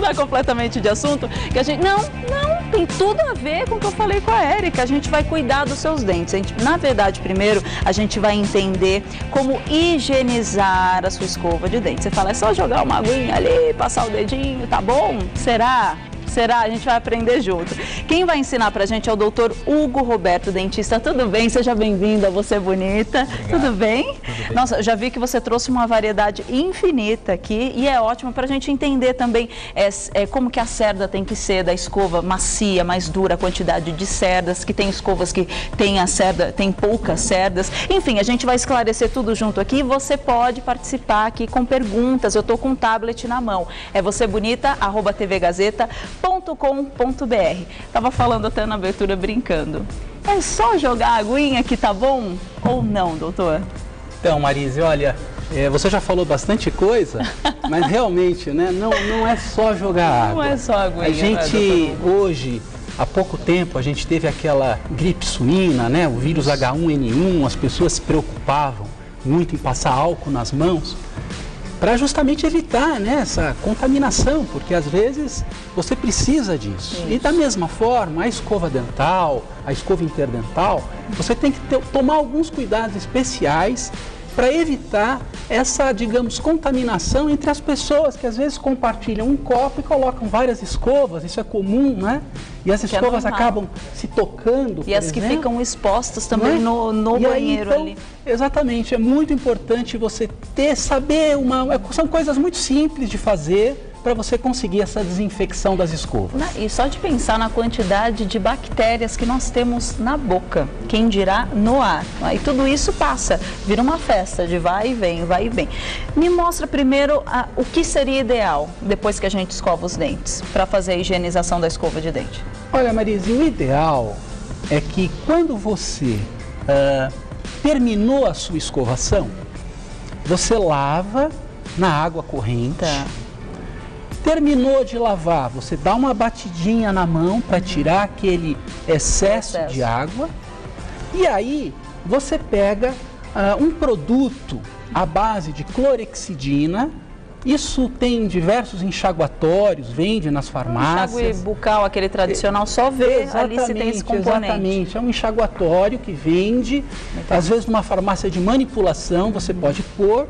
mudar completamente de assunto, que a gente... Não, tem tudo a ver com o que eu falei com a Érica. A gente vai cuidar dos seus dentes. Na verdade, primeiro, a gente vai entender como higienizar a sua escova de dente. Você fala, é só jogar uma aguinha ali, passar o dedinho, tá bom? Será? A gente vai aprender junto. Quem vai ensinar pra gente é o doutor Hugo Roberto, dentista. Tudo bem? Seja bem-vinda, você é bonita. Obrigado. Tudo bem? Tudo bem. Nossa, eu já vi que você trouxe uma variedade infinita aqui e é ótimo pra gente entender também como que a cerda tem que ser da escova macia, mais dura, a quantidade de cerdas, que tem escovas que tem a cerda, tem poucas cerdas. Enfim, a gente vai esclarecer tudo junto aqui e você pode participar aqui com perguntas. Eu tô com um tablet na mão. É vocebonita@tvgazeta.com.br. Tava falando até na abertura brincando. É só jogar a aguinha que tá bom ou não, doutor? Então, Marise, olha, você já falou bastante coisa, mas realmente, né, não é só jogar água. Não é só aguinha. A gente, hoje, há pouco tempo, a gente teve aquela gripe suína, né, o vírus H1N1, as pessoas se preocupavam muito em passar álcool nas mãos, para justamente evitar, né, essa contaminação, porque às vezes você precisa disso. Isso. E da mesma forma, a escova dental, a escova interdental, você tem que tomar alguns cuidados especiais para evitar essa, digamos, contaminação entre as pessoas que às vezes compartilham um copo e colocam várias escovas, isso é comum, né? E as escovas acabam se tocando, e as exemplo, que ficam expostas também, né? no banheiro aí, então, ali. Exatamente, é muito importante você saber, são coisas muito simples de fazer, para você conseguir essa desinfecção das escovas. E só de pensar na quantidade de bactérias que nós temos na boca, quem dirá no ar. E tudo isso passa, vira uma festa de vai e vem, vai e vem. Me mostra primeiro o que seria ideal, depois que a gente escova os dentes, para fazer a higienização da escova de dente. Olha, Marise, o ideal é que quando você terminou a sua escovação, você lava na água corrente. Tá. Terminou de lavar, você dá uma batidinha na mão para tirar aquele excesso de água. E aí você pega um produto à base de clorexidina. Isso tem diversos enxaguatórios, vende nas farmácias. Enxágue bucal, aquele tradicional, só vê ali se tem esse componente. Exatamente, é um enxaguatório que vende, às vezes numa farmácia de manipulação, você pode pôr.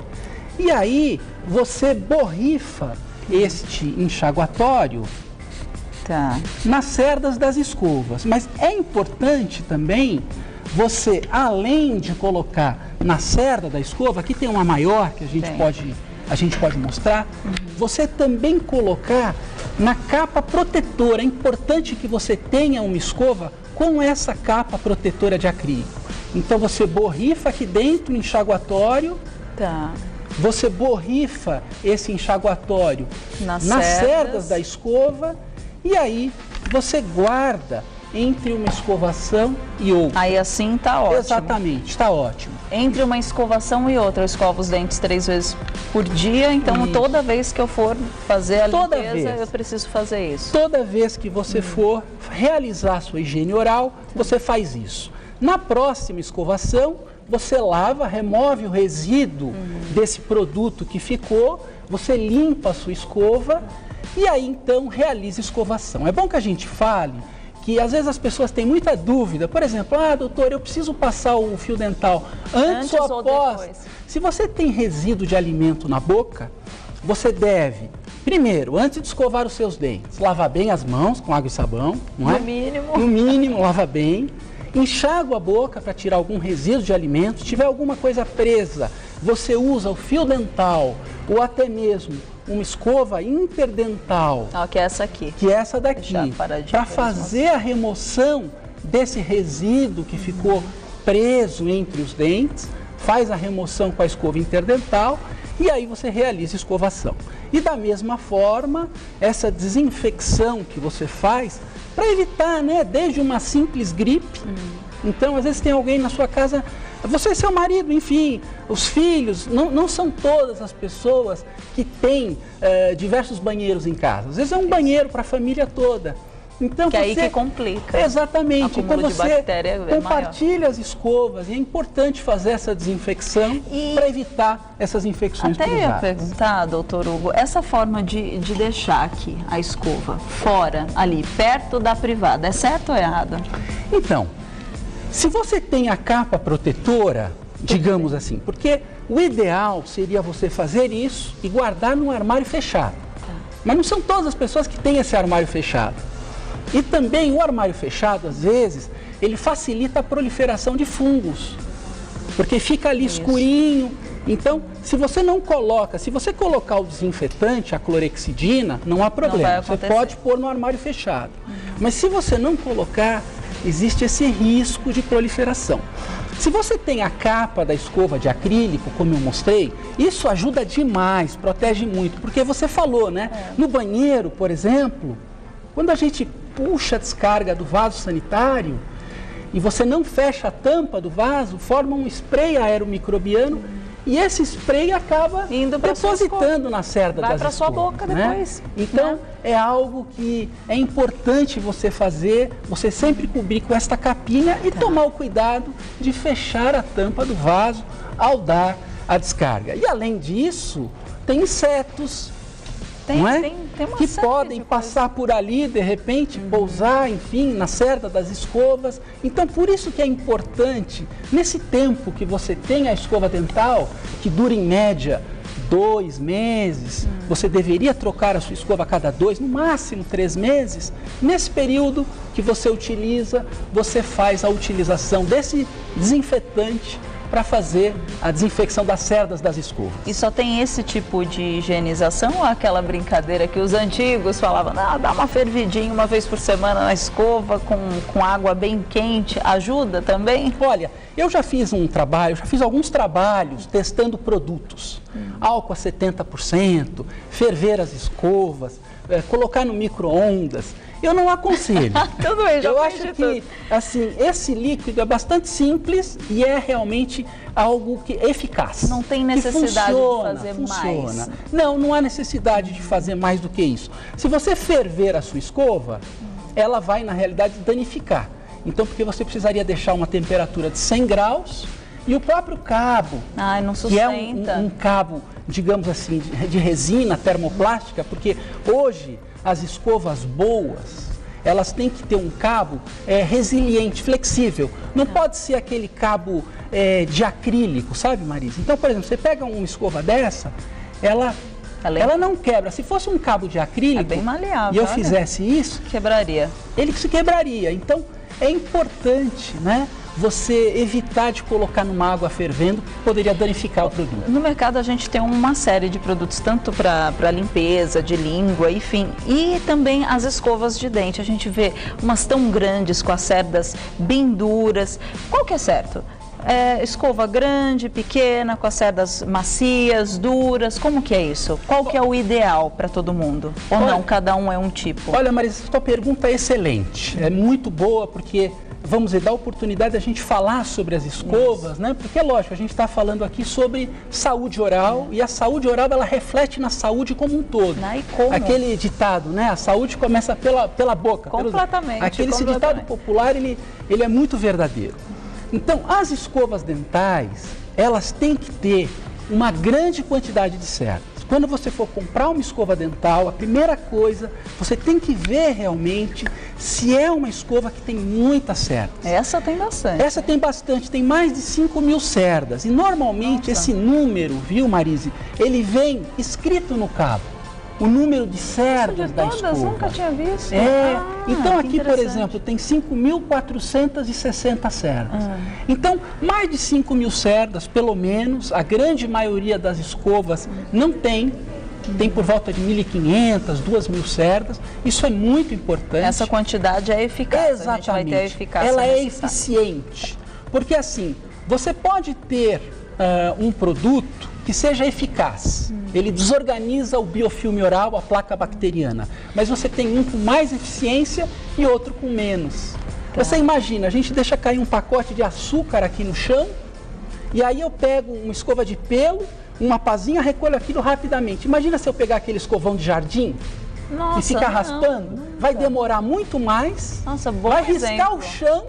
E aí você borrifa este enxaguatório nas cerdas das escovas. Mas é importante também você, além de colocar na cerda da escova, aqui tem uma maior que a gente pode mostrar, você também colocar na capa protetora. É importante que você tenha uma escova com essa capa protetora de acrílico. Então você borrifa aqui dentro o enxaguatório. Você borrifa esse enxaguatório nas cerdas da escova e aí você guarda entre uma escovação e outra. Aí assim tá ótimo. Exatamente, está ótimo. Entre uma escovação e outra, eu escovo os dentes 3 vezes por dia, então toda vez que eu for fazer a limpeza, eu preciso fazer isso. Toda vez que você for realizar a sua higiene oral, você faz isso. Na próxima escovação, você lava, remove o resíduo desse produto que ficou, você limpa a sua escova e aí então realiza a escovação. É bom que a gente fale que às vezes as pessoas têm muita dúvida, por exemplo, doutor, eu preciso passar o fio dental antes ou após? Depois? Se você tem resíduo de alimento na boca, você deve, primeiro, antes de escovar os seus dentes, lavar bem as mãos com água e sabão, não é? No mínimo, lava bem. Enxágua a boca para tirar algum resíduo de alimento. Se tiver alguma coisa presa, você usa o fio dental ou até mesmo uma escova interdental. Que é essa aqui. Que é essa daqui. Para fazer a remoção desse resíduo que ficou preso entre os dentes. Faz a remoção com a escova interdental e aí você realiza a escovação. E da mesma forma, essa desinfecção que você faz para evitar, né, desde uma simples gripe. Então, às vezes tem alguém na sua casa, você e seu marido, enfim, os filhos, não são todas as pessoas que têm diversos banheiros em casa. Às vezes é um banheiro para a família toda. Então, que aí que complica. Exatamente. Então você compartilha maior. As escovas e é importante fazer essa desinfecção para evitar essas infecções cruzadas. Até ia perguntar, doutor Hugo, essa forma de deixar aqui a escova fora, ali, perto da privada, é certo ou errado? Então, se você tem a capa protetora, digamos assim, porque o ideal seria você fazer isso e guardar num armário fechado. Mas não são todas as pessoas que têm esse armário fechado. E também o armário fechado, às vezes, ele facilita a proliferação de fungos, porque fica ali escurinho. Então, se você não coloca, se você colocar o desinfetante, a clorexidina, não há problema. Você pode pôr no armário fechado. Mas se você não colocar, existe esse risco de proliferação. Se você tem a capa da escova de acrílico, como eu mostrei, isso ajuda demais, protege muito, porque você falou, né? No banheiro, por exemplo, quando a gente puxa a descarga do vaso sanitário e você não fecha a tampa do vaso, forma um spray aeromicrobiano e esse spray acaba depositando na cerda das escovas. Vai para sua boca depois. Então, é algo que é importante você fazer, você sempre cobrir com esta capinha e tomar o cuidado de fechar a tampa do vaso ao dar a descarga. E além disso, tem insetos, não é? Que podem passar por ali, de repente, pousar, enfim, na cerda das escovas. Então, por isso que é importante, nesse tempo que você tem a escova dental, que dura em média 2 meses, você deveria trocar a sua escova a cada 2, no máximo 3 meses. Nesse período que você utiliza, você faz a utilização desse desinfetante para fazer a desinfecção das cerdas das escovas. E só tem esse tipo de higienização ou aquela brincadeira que os antigos falavam, dá uma fervidinha uma vez por semana na escova com água bem quente, ajuda também? Olha, eu já fiz alguns trabalhos testando produtos. Álcool a 70%, ferver as escovas, colocar no micro-ondas. Eu não aconselho. Tudo bem, eu acho que assim, esse líquido é bastante simples e é realmente algo que é eficaz. Não tem necessidade de fazer mais. Não há necessidade de fazer mais do que isso. Se você ferver a sua escova, ela vai, na realidade, danificar. Então, porque você precisaria deixar uma temperatura de 100 graus e o próprio cabo, não que é um cabo, digamos assim, de resina termoplástica, porque hoje as escovas boas, elas têm que ter um cabo resiliente, flexível. Não pode ser aquele cabo de acrílico, sabe, Marisa? Então, por exemplo, você pega uma escova dessa, ela não quebra. Se fosse um cabo de acrílico, bem maleável, e eu fizesse isso, quebraria. Ele se quebraria. Então, é importante, né, você evitar de colocar numa água fervendo, que poderia danificar o produto. No mercado a gente tem uma série de produtos, tanto para limpeza, de língua, enfim, e também as escovas de dente. A gente vê umas tão grandes, com as cerdas bem duras. Qual que é certo? Escova grande, pequena, com as cerdas macias, duras, como que é isso? Qual que é o ideal para todo mundo? Ou não, cada um é um tipo? Olha, Marisa, sua pergunta é excelente, é muito boa, porque vamos dar a oportunidade de a gente falar sobre as escovas, né? Porque é lógico, a gente está falando aqui sobre saúde oral e a saúde oral, ela reflete na saúde como um todo. E como? Aquele ditado, né? A saúde começa pela boca. Completamente. Esse ditado popular, ele é muito verdadeiro. Então, as escovas dentais, elas têm que ter uma grande quantidade de cerdas. Quando você for comprar uma escova dental, a primeira coisa, você tem que ver realmente se é uma escova que tem muitas cerdas. Essa tem bastante. Essa tem bastante, tem mais de 5.000 cerdas. E normalmente esse número, viu, Marise, ele vem escrito no cabo. O número de cerdas da escova. Nunca tinha visto. Então aqui, por exemplo, tem 5.460 cerdas. Então, mais de 5.000 cerdas, pelo menos, a grande maioria das escovas não tem. Tem por volta de 1.500, 2.000 cerdas. Isso é muito importante. Essa quantidade é eficaz. Exatamente. A gente vai ter a eficácia Ela é necessária. eficiente. Porque assim, você pode ter um produto que seja eficaz. Ele desorganiza o biofilme oral, a placa bacteriana. Mas você tem um com mais eficiência e outro com menos. Você imagina, a gente deixa cair um pacote de açúcar aqui no chão e aí eu pego uma escova de pelo, uma pazinha, recolho aquilo rapidamente. Imagina se eu pegar aquele escovão de jardim, Nossa, e ficar raspando, vai demorar muito mais, Nossa, bom vai riscar exemplo. o chão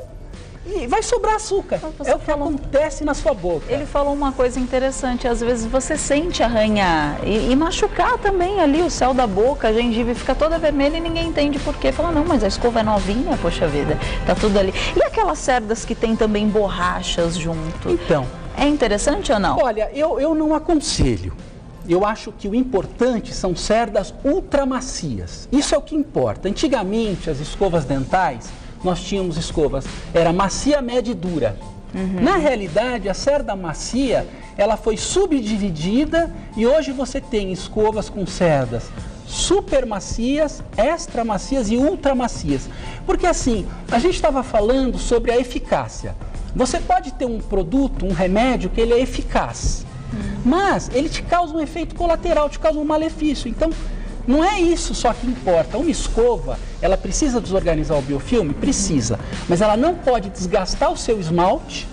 e vai sobrar açúcar. É o que acontece na sua boca. Ele falou uma coisa interessante, às vezes você sente arranhar e machucar também ali o céu da boca, a gengiva fica toda vermelha e ninguém entende por quê. Fala, não, mas a escova é novinha, poxa vida, tá tudo ali. E aquelas cerdas que tem também borrachas junto? Então, é interessante ou não? Olha, eu não aconselho. Eu acho que o importante são cerdas ultramacias. Isso é o que importa. Antigamente, as escovas dentais, nós tínhamos escovas, era macia, média e dura. Na realidade, a cerda macia, ela foi subdividida e hoje você tem escovas com cerdas super macias, extra macias e ultra macias. Porque assim, a gente estava falando sobre a eficácia. Você pode ter um produto, um remédio que ele é eficaz, mas ele te causa um efeito colateral, te causa um malefício. Então, não é isso só que importa. Uma escova, ela precisa desorganizar o biofilme? Precisa. Mas ela não pode desgastar o seu esmalte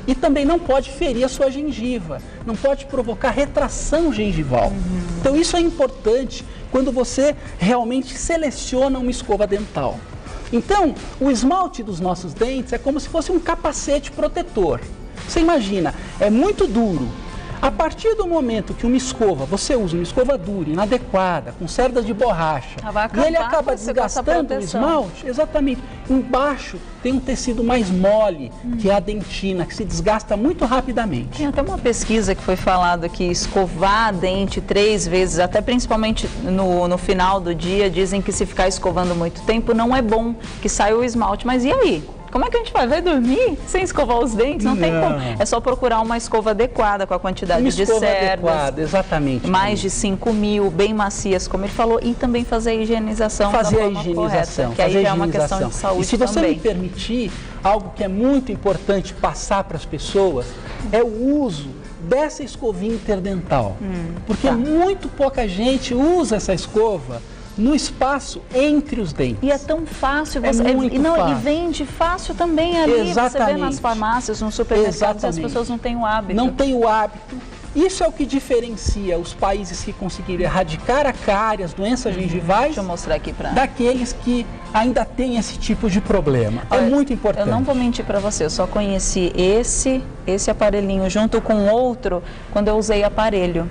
e também não pode ferir a sua gengiva. Não pode provocar retração gengival. Então isso é importante quando você realmente seleciona uma escova dental. Então, o esmalte dos nossos dentes é como se fosse um capacete protetor. Você imagina, é muito duro. A partir do momento que uma escova, você usa uma escova dura, inadequada, com cerdas de borracha, e ele acaba desgastando o esmalte, exatamente, embaixo tem um tecido mais mole, que é a dentina, que se desgasta muito rapidamente. Tem até uma pesquisa que foi falado que escovar dente 3 vezes, até principalmente no final do dia, dizem que se ficar escovando muito tempo não é bom, que sai o esmalte. Mas e aí? Como é que a gente vai? Vai dormir sem escovar os dentes? Não tem como. É só procurar uma escova adequada com a quantidade de cerdas. Adequada, exatamente. Mais de 5.000, bem macias, como ele falou. E também fazer a higienização da forma correta, que aí já é uma questão de saúde também. E se você me permitir, algo que é muito importante passar para as pessoas é o uso dessa escovinha interdental. Porque muito pouca gente usa essa escova no espaço entre os dentes. E é tão fácil, você, e vende fácil também ali. Exatamente. Você vê nas farmácias, nos supermercados, as pessoas não têm o hábito. Não têm o hábito. Isso é o que diferencia os países que conseguiram erradicar a cárie, as doenças gengivais, deixa eu mostrar aqui daqueles que ainda têm esse tipo de problema. Olha, é muito importante. Eu não vou mentir para você, eu só conheci esse aparelhinho junto com outro quando eu usei aparelho.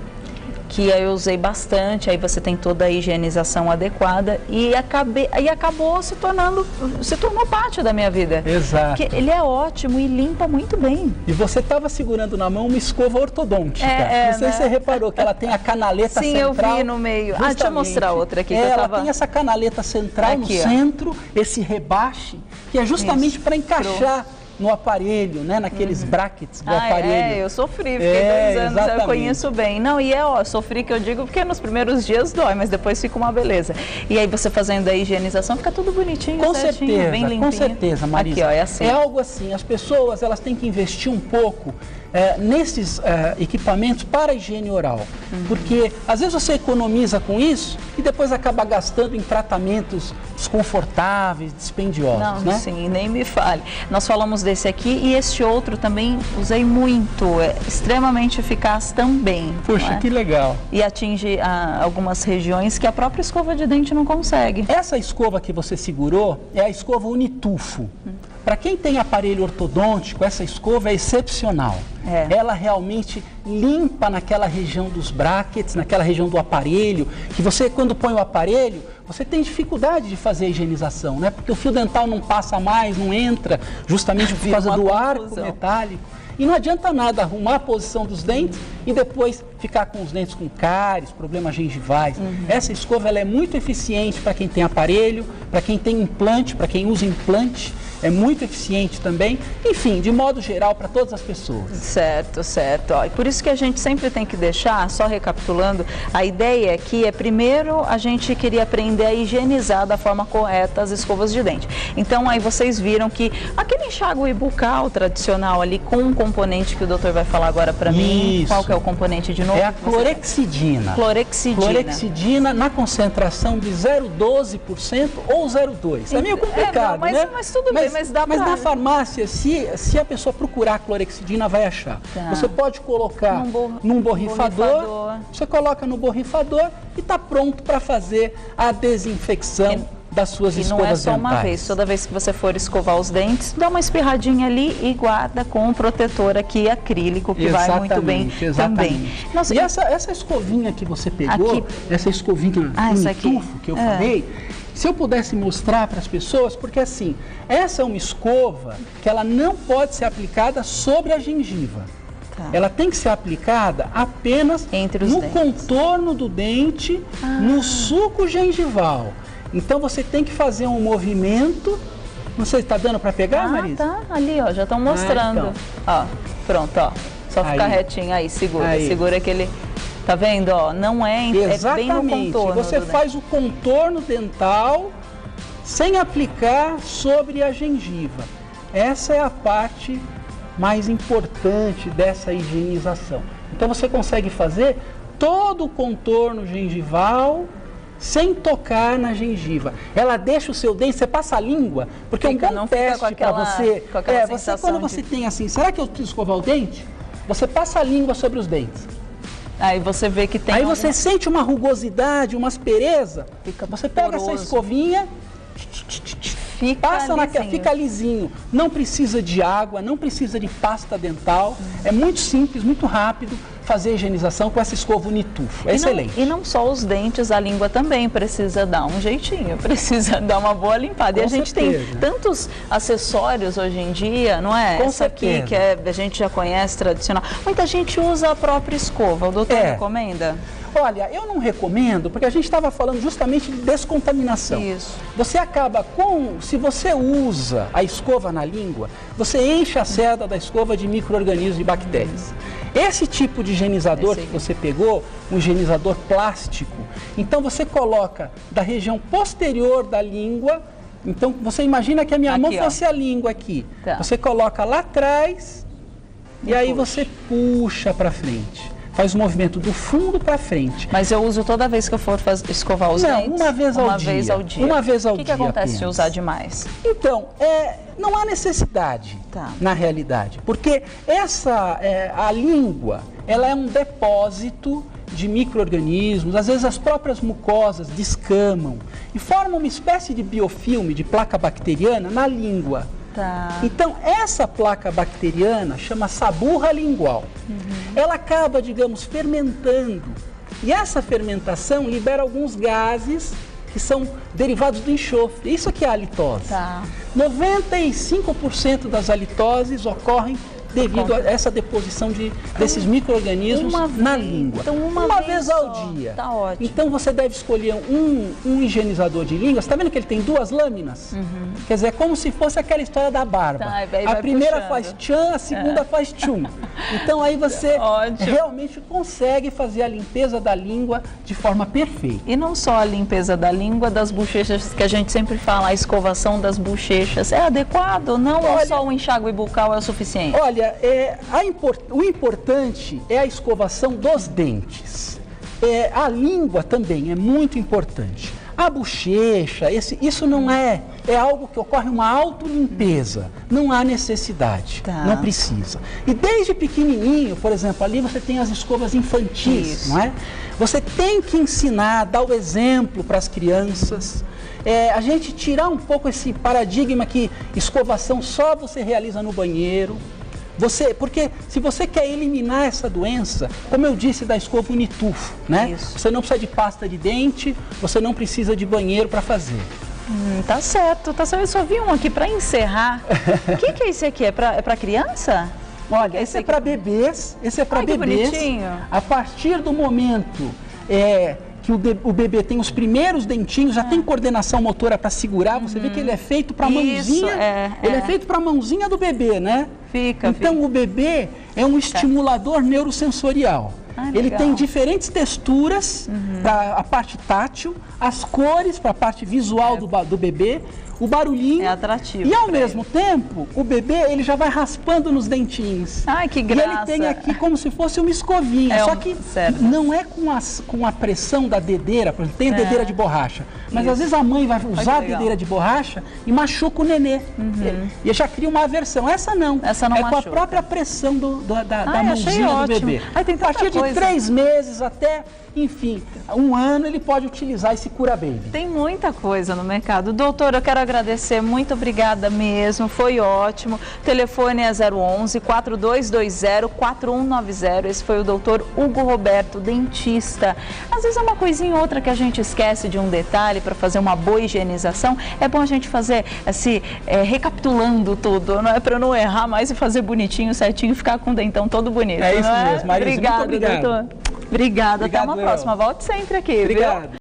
Que eu usei bastante, aí você tem toda a higienização adequada e acabou se tornou parte da minha vida. Exato. Porque ele é ótimo e limpa muito bem. E você estava segurando na mão uma escova ortodôntica. Não sei se você reparou que ela tem a canaleta central. Sim, eu vi no meio. Deixa eu mostrar outra aqui. Ela tem essa canaleta central aqui, no centro, esse rebaixo, que é justamente para encaixar no aparelho, né? Naqueles brackets do aparelho. Eu sofri, fiquei 2 anos, exatamente. Eu conheço bem. Não, e sofri que eu digo porque nos primeiros dias dói, mas depois fica uma beleza. E aí você fazendo a higienização, fica tudo bonitinho, com certinho, certeza, bem limpinho. Com certeza, Marisa. Aqui, é assim. É algo assim, as pessoas, elas têm que investir um pouco nesses equipamentos para a higiene oral. Porque às vezes você economiza com isso e depois acaba gastando em tratamentos desconfortáveis, dispendiosos, né? Sim, nem me fale. Nós falamos desse aqui e este outro também usei muito, é extremamente eficaz também. Puxa, que legal. E atinge algumas regiões que a própria escova de dente não consegue. Essa escova que você segurou é a escova Unitufo. Para quem tem aparelho ortodôntico, essa escova é excepcional. Ela realmente limpa naquela região dos brackets, naquela região do aparelho, que você, quando põe o aparelho, você tem dificuldade de fazer a higienização, né? Porque o fio dental não passa mais, não entra, justamente por causa do arco metálico. E não adianta nada arrumar a posição dos dentes e depois ficar com os dentes com cáries, problemas gengivais. Essa escova ela é muito eficiente para quem tem aparelho, para quem tem implante, para quem usa implante. É muito eficiente também, enfim, de modo geral, para todas as pessoas. Certo, certo. E por isso que a gente sempre tem que deixar, só recapitulando, a ideia aqui é, primeiro, a gente queria aprender a higienizar da forma correta as escovas de dente. Então, aí vocês viram que aquele enxágue bucal tradicional ali, com um componente que o doutor vai falar agora para mim, qual que é o componente de novo? É a clorexidina. Clorexidina na concentração de 0,12% ou 0,2%. É meio complicado, né? Mas tudo bem. Mas na farmácia, se a pessoa procurar clorexidina, vai achar. Você pode colocar num borrifador, você coloca no borrifador e está pronto para fazer a desinfecção das suas escovas dentais. E não é só uma vez, toda vez que você for escovar os dentes, dá uma espirradinha ali e guarda com um protetor aqui acrílico, que vai muito bem também. Nossa, e essa escovinha que você pegou, aqui, essa escovinha tufo que eu falei, se eu pudesse mostrar para as pessoas, porque assim, essa é uma escova que ela não pode ser aplicada sobre a gengiva. Ela tem que ser aplicada apenas no contorno do dente, no suco gengival. Então você tem que fazer um movimento. Não sei se está dando para pegar, Marisa? Tá, ali, ó, já estão mostrando. Então. Ó, pronto, ó. Só ficar retinho aí, segura aquele. Tá vendo, ó? Não é, é bem no contorno. Você faz o contorno dental sem aplicar sobre a gengiva. Essa é a parte mais importante dessa higienização. Então você consegue fazer todo o contorno gengival sem tocar na gengiva. Ela deixa o seu dente, você passa a língua, porque é um bom teste para você. Você quando você tem assim, será que eu preciso escovar o dente? Você passa a língua sobre os dentes. Aí você vê que tem. Aí você sente uma rugosidade, uma aspereza. Você pega essa escovinha, passa fica lisinho. Não precisa de água, não precisa de pasta dental. É muito simples, muito rápido fazer a higienização com essa escova Unitufo. É excelente. E não só os dentes, a língua também precisa dar um jeitinho, precisa dar uma boa limpada. E a gente tem tantos acessórios hoje em dia, não é? Essa aqui que a gente já conhece, tradicional. Muita gente usa a própria escova. O doutor recomenda? Olha, eu não recomendo, porque a gente estava falando justamente de descontaminação. Isso. Você acaba se você usa a escova na língua, você enche a seda da escova de micro-organismos e bactérias. Esse tipo de higienizador que você pegou, um higienizador plástico, então você coloca da região posterior da língua, então você imagina que a minha mão fosse a língua aqui. Você coloca lá atrás e aí você puxa para frente. Faz o movimento do fundo para frente. Mas eu uso toda vez que eu for escovar os dentes? Uma vez ao dia. Uma vez ao dia. O que acontece se usar demais? Então, não há necessidade, na realidade. Porque a língua, ela é um depósito de micro-organismos, às vezes as próprias mucosas descamam e formam uma espécie de biofilme, de placa bacteriana na língua. Então, essa placa bacteriana chama saburra lingual. Ela acaba, digamos, fermentando. E essa fermentação libera alguns gases que são derivados do enxofre. Isso aqui é a halitose. 95% das halitoses ocorrem devido a essa deposição desses micro-organismos na língua. Então, uma vez ao dia. Tá ótimo. Então você deve escolher um higienizador de língua. Você está vendo que ele tem duas lâminas? Quer dizer, é como se fosse aquela história da barba. A primeira faz tchan, a segunda faz tchum. Então aí você realmente consegue fazer a limpeza da língua de forma perfeita. E não só a limpeza da língua, das bochechas, que a gente sempre fala, a escovação das bochechas. É adequado ou não? Ou só um enxágue bucal é o suficiente? Olha, o importante é a escovação dos dentes. A língua também é muito importante. A bochecha, isso não é algo que ocorre uma autolimpeza. Não há necessidade, não precisa. E desde pequenininho, por exemplo, ali você tem as escovas infantis, não é? Você tem que ensinar, dar o exemplo para as crianças. A gente tirar um pouco esse paradigma que escovação só você realiza no banheiro. Porque se você quer eliminar essa doença, como eu disse da escova Unitufo, né? Você não precisa de pasta de dente, você não precisa de banheiro para fazer. Tá certo, tá certo. Eu só vi um aqui para encerrar. O que é esse aqui? É para criança? Olha, esse é para bebês. Esse é para bebês. Que bonitinho. A partir do momento que o bebê tem os primeiros dentinhos, já tem coordenação motora para segurar, você vê que ele é feito para a mãozinha. Ele é feito para a mãozinha do bebê, né? Então o bebê é um estimulador neurosensorial. Ele tem diferentes texturas para a parte tátil, as cores para a parte visual do bebê, o barulhinho. É atrativo. E ao mesmo tempo, o bebê ele já vai raspando nos dentinhos. Ai, que graça. E ele tem aqui como se fosse uma escovinha. Só que não é com a pressão da dedeira, por exemplo, tem a dedeira de borracha. Mas às vezes a mãe vai usar a dedeira de borracha e machuca o nenê. E já cria uma aversão. Essa não. Essa não machuca. Com a própria pressão da mãozinha do bebê. Tem a partir de 3 meses até, enfim, um ano ele pode utilizar esse Cura Baby. Tem muita coisa no mercado. Doutor, eu quero agradecer, muito obrigada mesmo, foi ótimo. O telefone é 011-4220-4190. Esse foi o doutor Hugo Roberto, dentista. Às vezes é uma coisinha ou outra que a gente esquece de um detalhe para fazer uma boa higienização. É bom a gente fazer, assim, recapitulando tudo, não é? Para não errar mais e fazer bonitinho, certinho, ficar com o dentão todo bonito. É isso mesmo, Marisa, obrigada, muito obrigado. doutor. Obrigada, até uma Léo. próxima. Volte sempre aqui, Obrigado. viu?